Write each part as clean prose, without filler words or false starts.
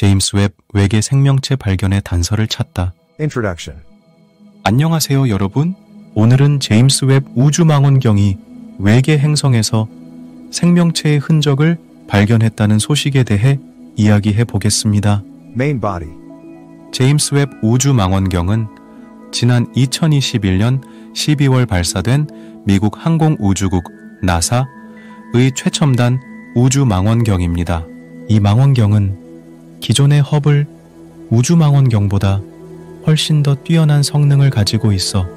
제임스 웹 외계 생명체 발견의 단서를 찾다. Introduction. 안녕하세요 여러분. 오늘은 제임스 웹 우주망원경이 외계 행성에서 생명체의 흔적을 발견했다는 소식에 대해 이야기해 보겠습니다. Main body. 제임스 웹 우주망원경은 지난 2021년 12월 발사된 미국 항공우주국 나사의 최첨단 우주망원경입니다. 이 망원경은 기존의 허블 우주망원경보다 훨씬 더 뛰어난 성능을 가지고 있어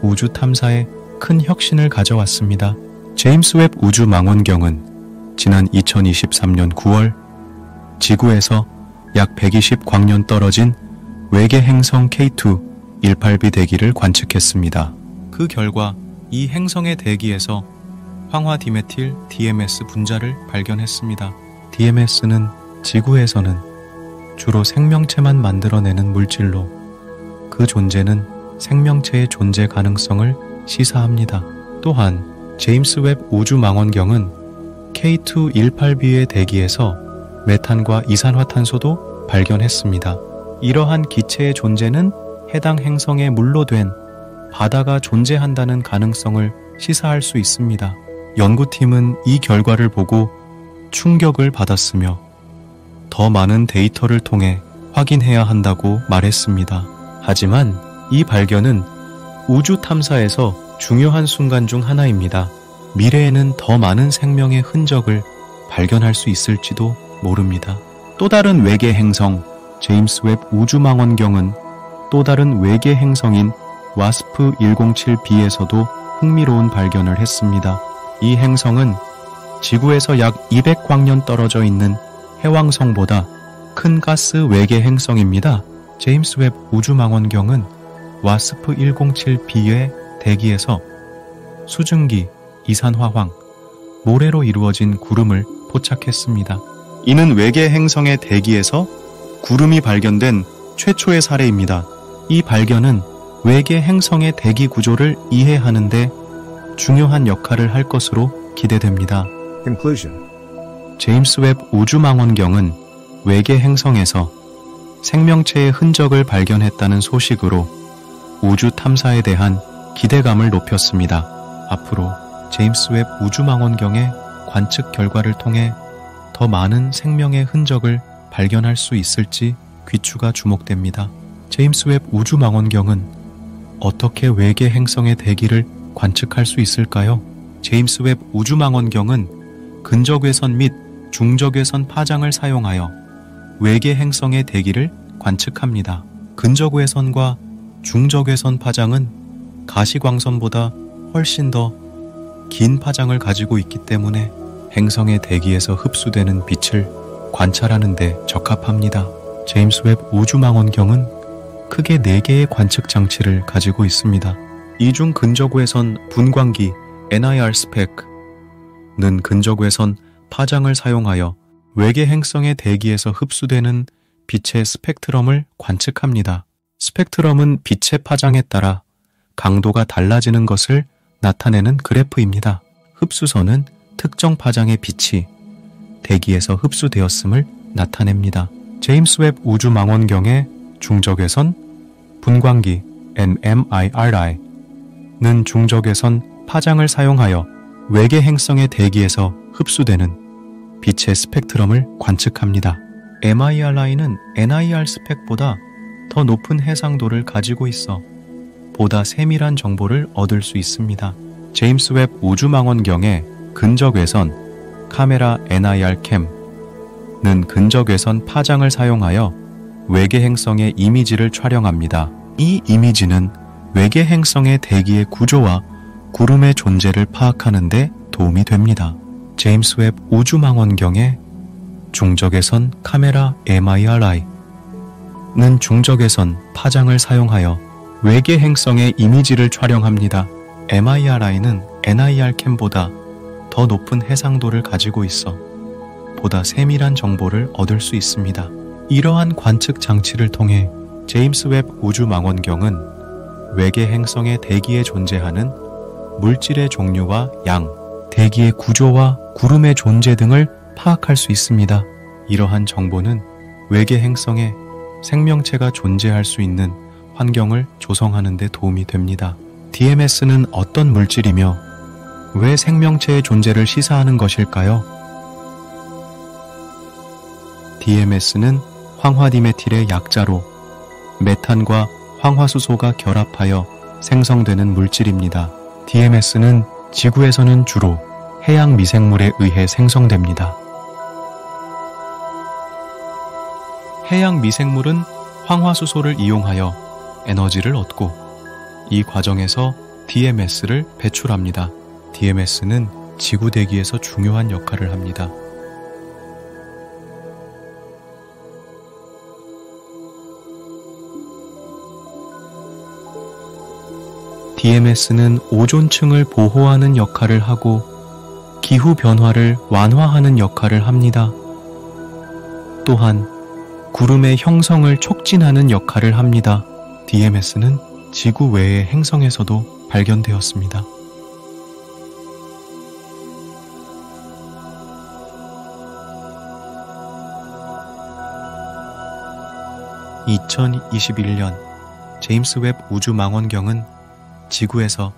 우주 탐사에 큰 혁신을 가져왔습니다. 제임스 웹 우주망원경은 지난 2023년 9월 지구에서 약 120광년 떨어진 외계 행성 K2 18b 대기를 관측했습니다. 그 결과 이 행성의 대기에서 황화 디메틸 DMS 분자를 발견했습니다. DMS는 지구에서는 주로 생명체만 만들어내는 물질로 그 존재는 생명체의 존재 가능성을 시사합니다. 또한 제임스 웹 우주망원경은 K2 18b의 대기에서 메탄과 이산화탄소도 발견했습니다. 이러한 기체의 존재는 해당 행성에 물로 된 바다가 존재한다는 가능성을 시사할 수 있습니다. 연구팀은 이 결과를 보고 충격을 받았으며 더 많은 데이터를 통해 확인해야 한다고 말했습니다. 하지만 이 발견은 우주 탐사에서 중요한 순간 중 하나입니다. 미래에는 더 많은 생명의 흔적을 발견할 수 있을지도 모릅니다. 또 다른 외계 행성 제임스 웹 우주망원경은 또 다른 외계 행성인 와스프 107b에서도 흥미로운 발견을 했습니다. 이 행성은 지구에서 약 200광년 떨어져 있는 해왕성보다 큰 가스 외계 행성입니다. 제임스 웹 우주망원경은 와스프 107b의 대기에서 수증기, 이산화황, 모래로 이루어진 구름을 포착했습니다. 이는 외계 행성의 대기에서 구름이 발견된 최초의 사례입니다. 이 발견은 외계 행성의 대기 구조를 이해하는 데 중요한 역할을 할 것으로 기대됩니다. Conclusion. 제임스 웹 우주망원경은 외계 행성에서 생명체의 흔적을 발견했다는 소식으로 우주 탐사에 대한 기대감을 높였습니다. 앞으로 제임스 웹 우주망원경의 관측 결과를 통해 더 많은 생명의 흔적을 발견할 수 있을지 귀추가 주목됩니다. 제임스 웹 우주망원경은 어떻게 외계 행성의 대기를 관측할 수 있을까요? 제임스 웹 우주망원경은 근적외선 및 중적외선 파장을 사용하여 외계 행성의 대기를 관측합니다. 근적외선과 중적외선 파장은 가시광선보다 훨씬 더 긴 파장을 가지고 있기 때문에 행성의 대기에서 흡수되는 빛을 관찰하는 데 적합합니다. 제임스 웹 우주망원경은 크게 4개의 관측 장치를 가지고 있습니다. 이 중 근적외선 분광기 NIR 스펙은 근적외선 파장을 사용하여 외계 행성의 대기에서 흡수되는 빛의 스펙트럼을 관측합니다. 스펙트럼은 빛의 파장에 따라 강도가 달라지는 것을 나타내는 그래프입니다. 흡수선은 특정 파장의 빛이 대기에서 흡수되었음을 나타냅니다. 제임스 웹 우주망원경의 중적외선 분광기 NMIRI는 중적외선 파장을 사용하여 외계 행성의 대기에서 흡수되는 빛의 스펙트럼을 관측합니다. MIRI는 NIR 스펙보다 더 높은 해상도를 가지고 있어 보다 세밀한 정보를 얻을 수 있습니다. 제임스 웹 우주망원경의 근적외선 카메라 NIR 캠은 근적외선 파장을 사용하여 외계 행성의 이미지를 촬영합니다. 이 이미지는 외계 행성의 대기의 구조와 구름의 존재를 파악하는 데 도움이 됩니다. 제임스 웹 우주망원경의 중적외선 카메라 MIRI는 중적외선 파장을 사용하여 외계 행성의 이미지를 촬영합니다. MIRI는 NIR 캠보다 더 높은 해상도를 가지고 있어 보다 세밀한 정보를 얻을 수 있습니다. 이러한 관측 장치를 통해 제임스 웹 우주망원경은 외계 행성의 대기에 존재하는 물질의 종류와 양, 대기의 구조와 구름의 존재 등을 파악할 수 있습니다. 이러한 정보는 외계 행성에 생명체가 존재할 수 있는 환경을 조성하는 데 도움이 됩니다. DMS는 어떤 물질이며 왜 생명체의 존재를 시사하는 것일까요? DMS는 황화디메틸의 약자로 메탄과 황화수소가 결합하여 생성되는 물질입니다. DMS는 지구에서는 주로 해양 미생물에 의해 생성됩니다. 해양 미생물은 황화수소를 이용하여 에너지를 얻고 이 과정에서 DMS를 배출합니다. DMS는 지구 대기에서 중요한 역할을 합니다. DMS는 오존층을 보호하는 역할을 하고 기후 변화를 완화하는 역할을 합니다. 또한 구름의 형성을 촉진하는 역할을 합니다. DMS는 지구 외의 행성에서도 발견되었습니다. (2021년) 제임스 웹 우주망원경은 지구에서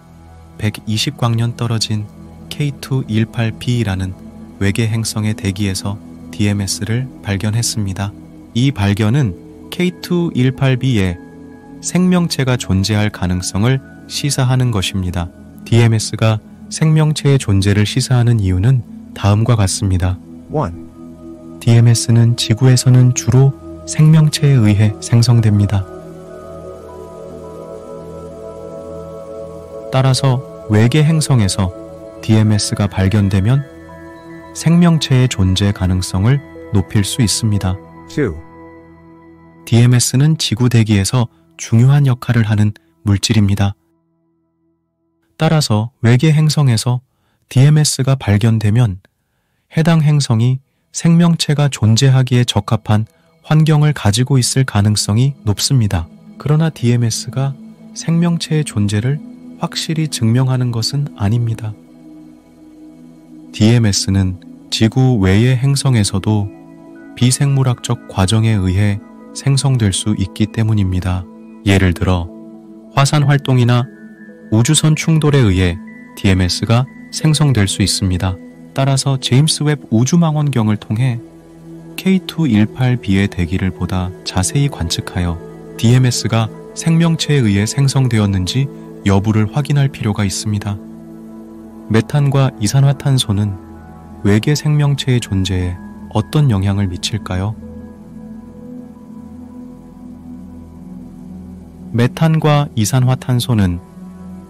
120광년 떨어진 K218b라는 외계 행성의 대기에서 DMS를 발견했습니다. 이 발견은 K218b에 생명체가 존재할 가능성을 시사하는 것입니다. DMS가 생명체의 존재를 시사하는 이유는 다음과 같습니다. 1. DMS는 지구에서는 주로 생명체에 의해 생성됩니다. 따라서 외계 행성에서 DMS가 발견되면 생명체의 존재 가능성을 높일 수 있습니다. 2. DMS는 지구 대기에서 중요한 역할을 하는 물질입니다. 따라서 외계 행성에서 DMS가 발견되면 해당 행성이 생명체가 존재하기에 적합한 환경을 가지고 있을 가능성이 높습니다. 그러나 DMS가 생명체의 존재를 확실히 증명하는 것은 아닙니다. DMS는 지구 외의 행성에서도 비생물학적 과정에 의해 생성될 수 있기 때문입니다. 예를 들어 화산 활동이나 우주선 충돌에 의해 DMS가 생성될 수 있습니다. 따라서 제임스 웹 우주망원경을 통해 K218b의 대기를 보다 자세히 관측하여 DMS가 생명체에 의해 생성되었는지 여부를 확인할 필요가 있습니다. 메탄과 이산화탄소는 외계 생명체의 존재에 어떤 영향을 미칠까요? 메탄과 이산화탄소는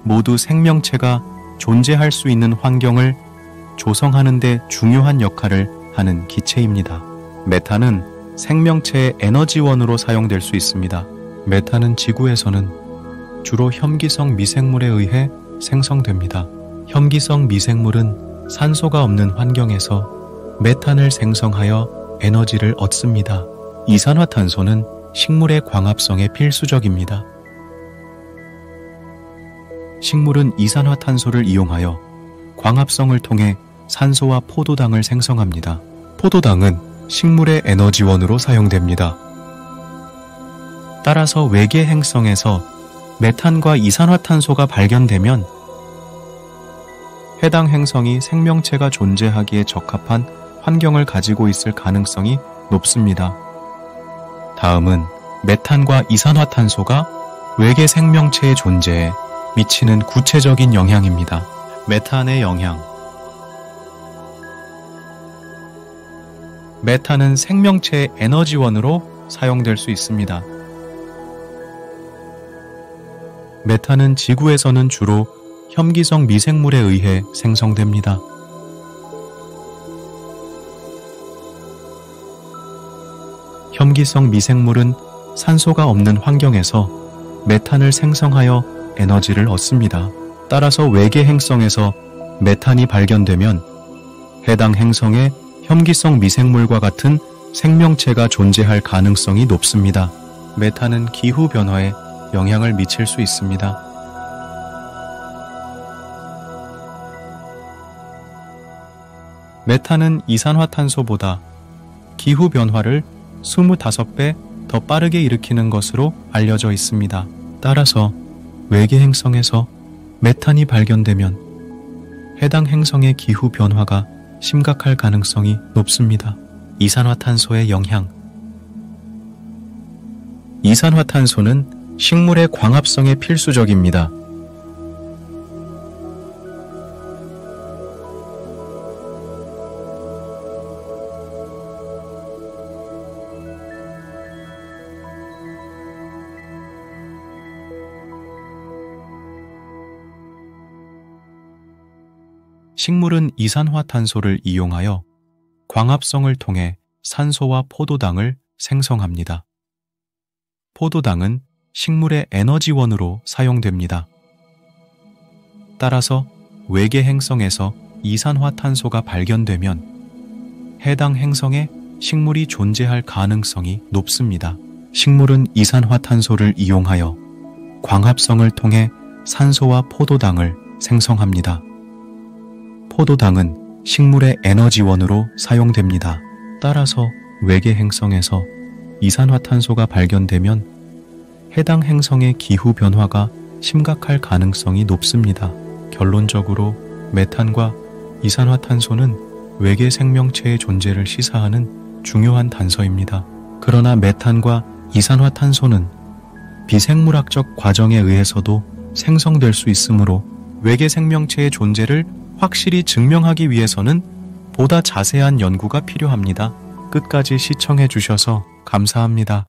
모두 생명체가 존재할 수 있는 환경을 조성하는 데 중요한 역할을 하는 기체입니다. 메탄은 생명체의 에너지원으로 사용될 수 있습니다. 메탄은 지구에서는 주로 혐기성 미생물에 의해 생성됩니다. 혐기성 미생물은 산소가 없는 환경에서 메탄을 생성하여 에너지를 얻습니다. 이산화탄소는 식물의 광합성에 필수적입니다. 식물은 이산화탄소를 이용하여 광합성을 통해 산소와 포도당을 생성합니다. 포도당은 식물의 에너지원으로 사용됩니다. 따라서 외계 행성에서 메탄과 이산화탄소가 발견되면 해당 행성이 생명체가 존재하기에 적합한 환경을 가지고 있을 가능성이 높습니다. 다음은 메탄과 이산화탄소가 외계 생명체의 존재에 미치는 구체적인 영향입니다. 메탄의 영향. 메탄은 생명체의 에너지원으로 사용될 수 있습니다. 메탄은 지구에서는 주로 혐기성 미생물에 의해 생성됩니다. 혐기성 미생물은 산소가 없는 환경에서 메탄을 생성하여 에너지를 얻습니다. 따라서 외계 행성에서 메탄이 발견되면 해당 행성에 혐기성 미생물과 같은 생명체가 존재할 가능성이 높습니다. 메탄은 기후 변화에 영향을 미칠 수 있습니다. 메탄은 이산화탄소보다 기후 변화를 25배 더 빠르게 일으키는 것으로 알려져 있습니다. 따라서 외계 행성에서 메탄이 발견되면 해당 행성의 기후 변화가 심각할 가능성이 높습니다. 이산화탄소의 영향. 이산화탄소는 식물의 광합성에 필수적입니다. 식물은 이산화탄소를 이용하여 광합성을 통해 산소와 포도당을 생성합니다. 포도당은 식물의 에너지원으로 사용됩니다. 따라서 외계 행성에서 이산화탄소가 발견되면 해당 행성에 식물이 존재할 가능성이 높습니다. 식물은 이산화탄소를 이용하여 광합성을 통해 산소와 포도당을 생성합니다. 포도당은 식물의 에너지원으로 사용됩니다. 따라서 외계 행성에서 이산화탄소가 발견되면 해당 행성의 기후 변화가 심각할 가능성이 높습니다. 결론적으로 메탄과 이산화탄소는 외계 생명체의 존재를 시사하는 중요한 단서입니다. 그러나 메탄과 이산화탄소는 비생물학적 과정에 의해서도 생성될 수 있으므로 외계 생명체의 존재를 확실히 증명하기 위해서는 보다 자세한 연구가 필요합니다. 끝까지 시청해 주셔서 감사합니다.